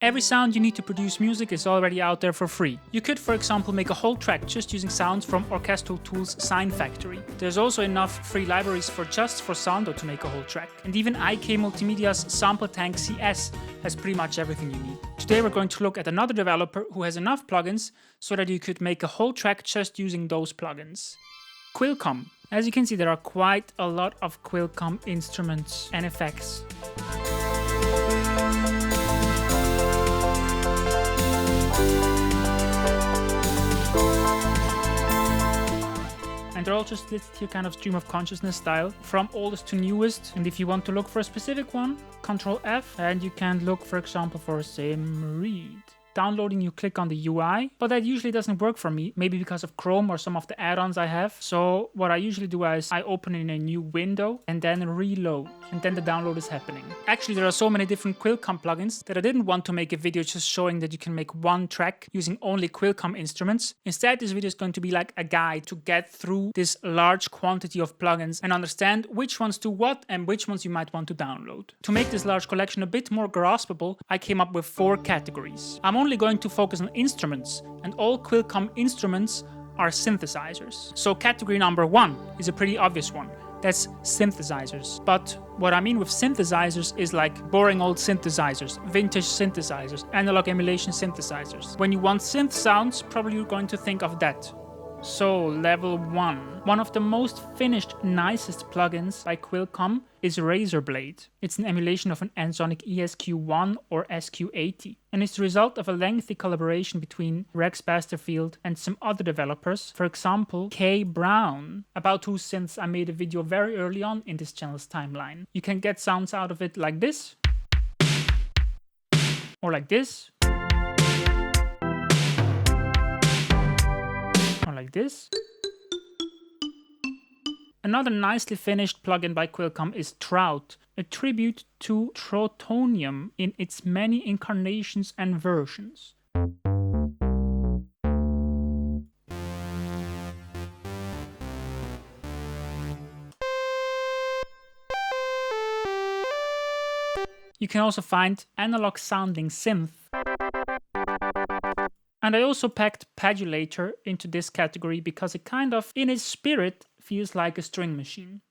Every sound you need to produce music is already out there for free. You could, for example, make a whole track just using sounds from Orchestral Tools' Sign Factory. There's also enough free libraries for Soundo to make a whole track. And even IK Multimedia's superthanks CS has pretty much everything you need. Today we're going to look at another developer who has enough plugins so that you could make a whole track just using those plugins. Quilcom. As you can see, there are quite a lot of Quilcom instruments and effects. And they're all just listed here kind of stream of consciousness style, from oldest to newest. And if you want to look for a specific one, Ctrl F, and you can look, for example, for sim read. Downloading, you click on the UI, but that usually doesn't work for me, maybe because of Chrome or some of the add-ons I have. So what I usually do is I open in a new window and then reload, and then the download is happening. Actually, there are so many different Quilcom plugins that I didn't want to make a video just showing that you can make one track using only Quilcom instruments. Instead, this video is going to be like a guide to get through this large quantity of plugins and understand which ones do what and which ones you might want to download. To make this large collection a bit more graspable, I came up with 4 categories. I'm only going to focus on instruments, and all Quilcom instruments are synthesizers. So category number 1 is a pretty obvious one. That's synthesizers. But what I mean with synthesizers is like boring old synthesizers, vintage synthesizers, analog emulation synthesizers. When you want synth sounds, probably you're going to think of that. So level 1. One of the most finished, nicest plugins by Quilcom is Razorblade. It's an emulation of an Ensoniq ESQ1 or SQ80, and it's the result of a lengthy collaboration between Rex Basterfield and some other developers, for example K Brown, about whose synths I made a video very early on in this channel's timeline. You can get sounds out of it like this, or like this, or like this. Another nicely finished plugin by Quilcom is Trout, a tribute to Trautonium in its many incarnations and versions. You can also find analog sounding synth. And I also packed Padulator into this category because it kind of, in its spirit, feels like a string machine.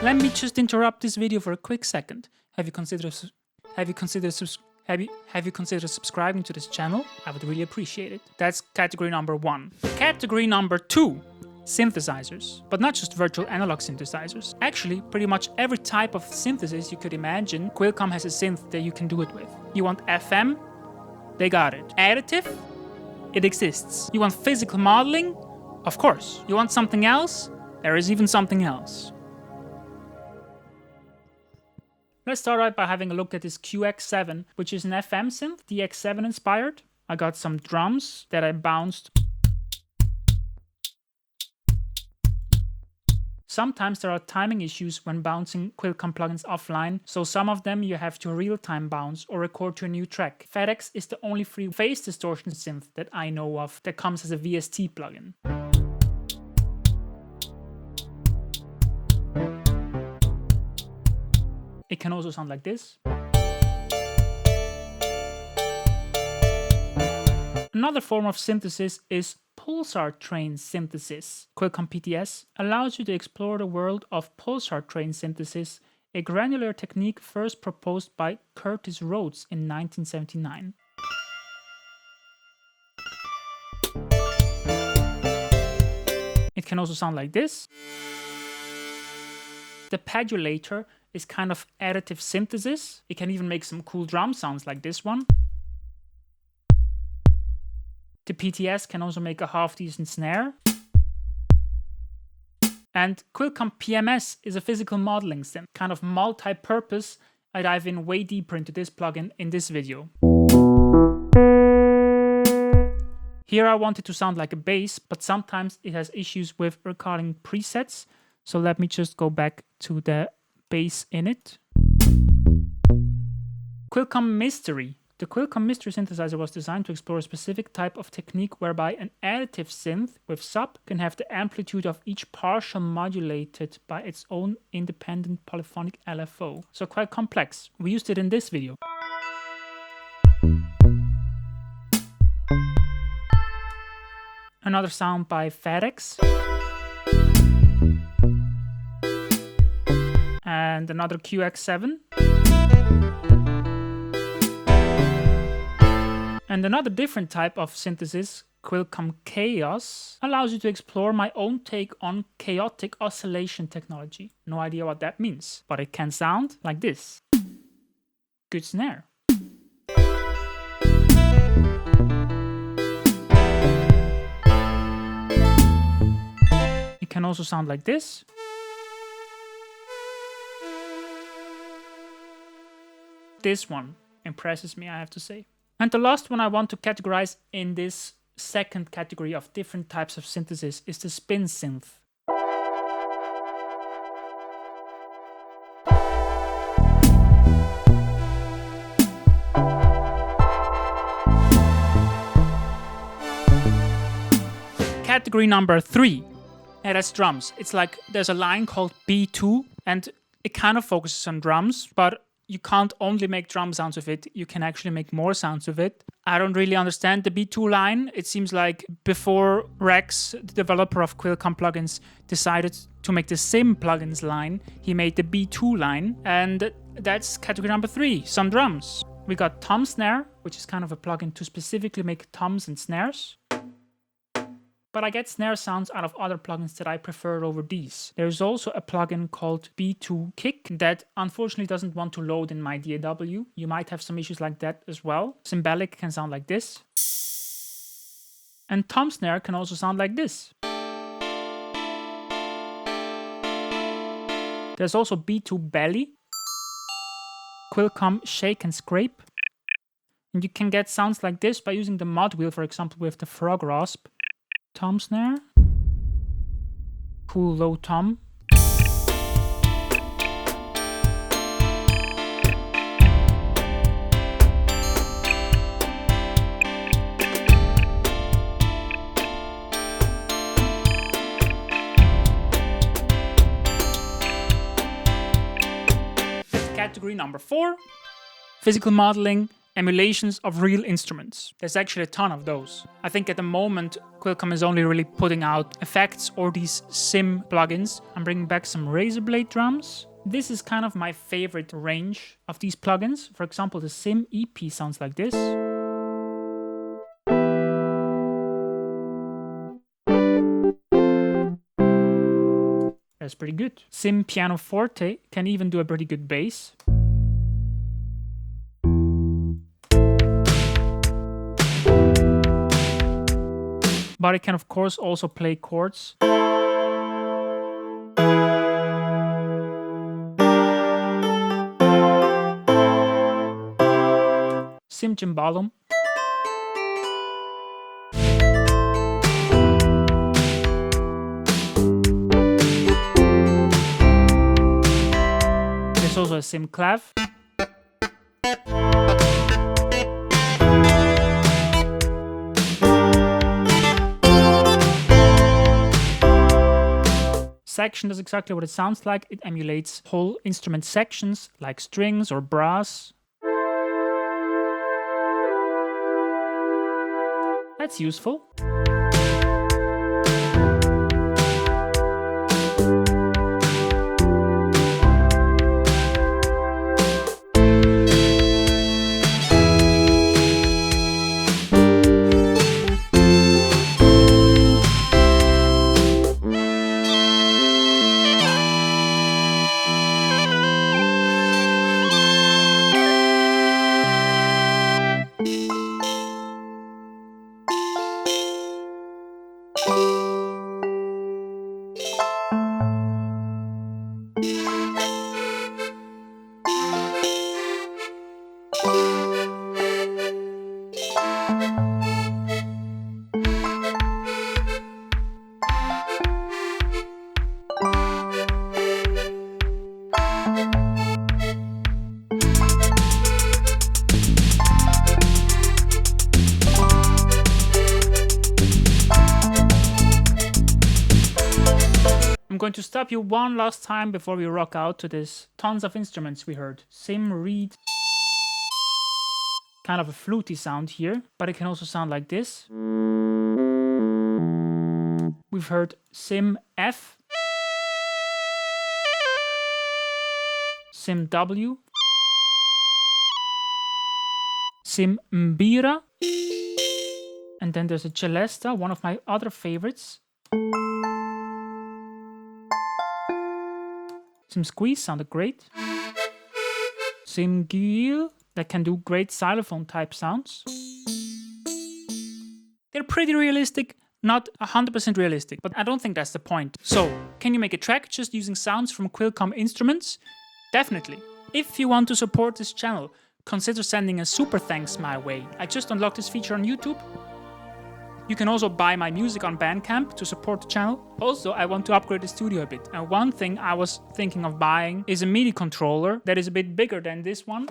Let me just interrupt this video for a quick second. Have you considered subscribing to this channel? I would really appreciate it. That's category number 1. Category number 2. Synthesizers. But not just virtual analog synthesizers. Actually, pretty much every type of synthesis you could imagine, Quilcom has a synth that you can do it with. You want FM? They got it. Additive? It exists. You want physical modeling? Of course. You want something else? There is even something else. Let's start out by having a look at this QX7, which is an FM synth, DX7 inspired. I got some drums that I bounced. Sometimes there are timing issues when bouncing Quilcom plugins offline, so some of them you have to real-time bounce or record to a new track. FedEx is the only free phase distortion synth that I know of that comes as a VST plugin. It can also sound like this. Another form of synthesis is Pulsar train synthesis. Quilcom PTS allows you to explore the world of Pulsar train synthesis, a granular technique first proposed by Curtis Rhodes in 1979. It can also sound like this. The Padulator is kind of additive synthesis. It can even make some cool drum sounds like this one. The PTS can also make a half-decent snare. And Quilcom PMS is a physical modeling synth, kind of multi-purpose. I dive in way deeper into this plugin in this video. Here I want it to sound like a bass, but sometimes it has issues with recording presets. So let me just go back to the bass in it. Quilcom Mystery. The Quilcom Mystery synthesizer was designed to explore a specific type of technique whereby an additive synth with sub can have the amplitude of each partial modulated by its own independent polyphonic LFO. So quite complex. We used it in this video. Another sound by FedEx. And another QX7. And another different type of synthesis, Quilcom Chaos, allows you to explore my own take on chaotic oscillation technology. No idea what that means, but it can sound like this. Good snare. It can also sound like this. This one impresses me, I have to say. And the last one I want to categorize in this second category of different types of synthesis is the spin synth. Category number 3. It has drums. It's like there's a line called B2 and it kind of focuses on drums, but you can't only make drum sounds with it, you can actually make more sounds with it. I don't really understand the B2 line. It seems like before Rex, the developer of Quilcom Plugins, decided to make the Sim Plugins line, he made the B2 line, and that's category number 3, some drums. We got tom snare, which is kind of a plugin to specifically make toms and snares. But I get snare sounds out of other plugins that I prefer over these. There's also a plugin called B2 Kick that unfortunately doesn't want to load in my DAW. You might have some issues like that as well. Cymbalic can sound like this. And tom snare can also sound like this. There's also B2 Belly, Quilcom Shake and Scrape. And you can get sounds like this by using the mod wheel, for example, with the frog rasp. Tom snare, cool low tom. Category number 4, physical modeling. Emulations of real instruments. There's actually a ton of those. I think at the moment Quilcom is only really putting out effects or these sim plugins. I'm bringing back some razor blade drums. This is kind of my favorite range of these plugins. For example, the Sim EP sounds like this. That's pretty good. Sim Pianoforte can even do a pretty good bass. But it can of course also play chords. Sim Cimbalum. There's also a Sim Clav. Section does exactly what it sounds like. It emulates whole instrument sections like strings or brass. That's useful. going to stop you one last time before we rock out to this tons of instruments we heard. Sim reed. Kind of a flutey sound here, but it can also sound like this. We've heard sim F, sim W, sim Mbira, and then there's a Celesta, one of my other favorites. Sim Squeeze sounded great. Sim Gyil, that can do great xylophone type sounds. They're pretty realistic, not 100% realistic, but I don't think that's the point. So, can you make a track just using sounds from Quilcom instruments? Definitely. If you want to support this channel, consider sending a super thanks my way. I just unlocked this feature on YouTube. You can also buy my music on Bandcamp to support the channel. Also, I want to upgrade the studio a bit. And one thing I was thinking of buying is a MIDI controller that is a bit bigger than this one.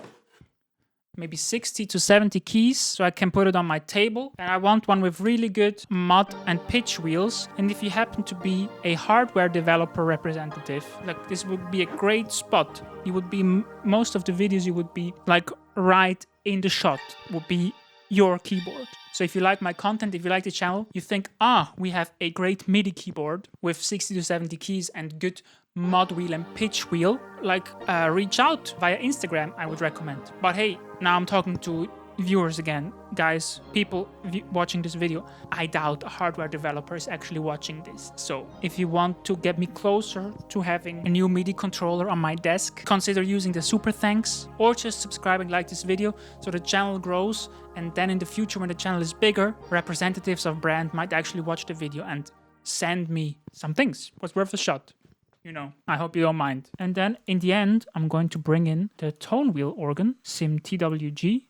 Maybe 60 to 70 keys, so I can put it on my table. And I want one with really good mod and pitch wheels. And if you happen to be a hardware developer representative, like this would be a great spot. You would be, most of the videos you would be like right in the shot, would be your keyboard. So if you like my content, if you like the channel, you think, we have a great MIDI keyboard with 60 to 70 keys and good mod wheel and pitch wheel, like reach out via Instagram, I would recommend. But hey, now I'm talking to viewers again. Guys, people watching this video, I doubt a hardware developer is actually watching this. So if you want to get me closer to having a new MIDI controller on my desk, consider using the super thanks or just subscribing, like this video so the channel grows. And then in the future, when the channel is bigger, representatives of brand might actually watch the video and send me some things. Was worth a shot. You know, I hope you don't mind. And then in the end, I'm going to bring in the tone wheel organ, sim-twg.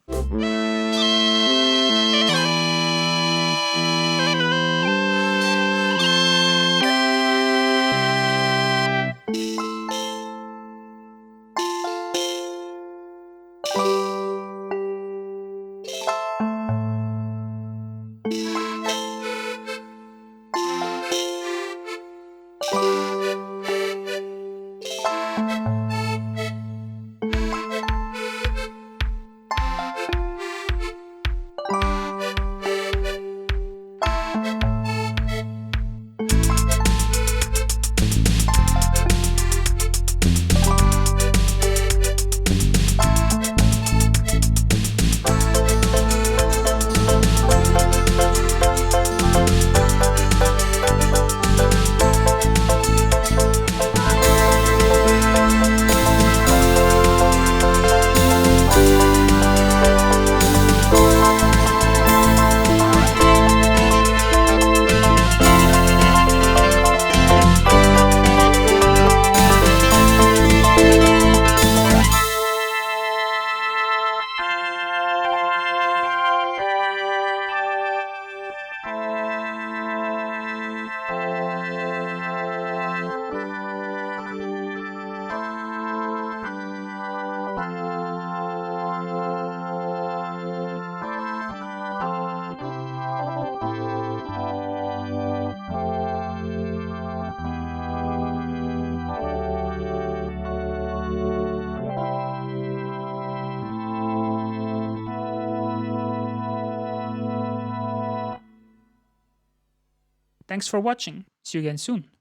Thanks for watching. See you again soon.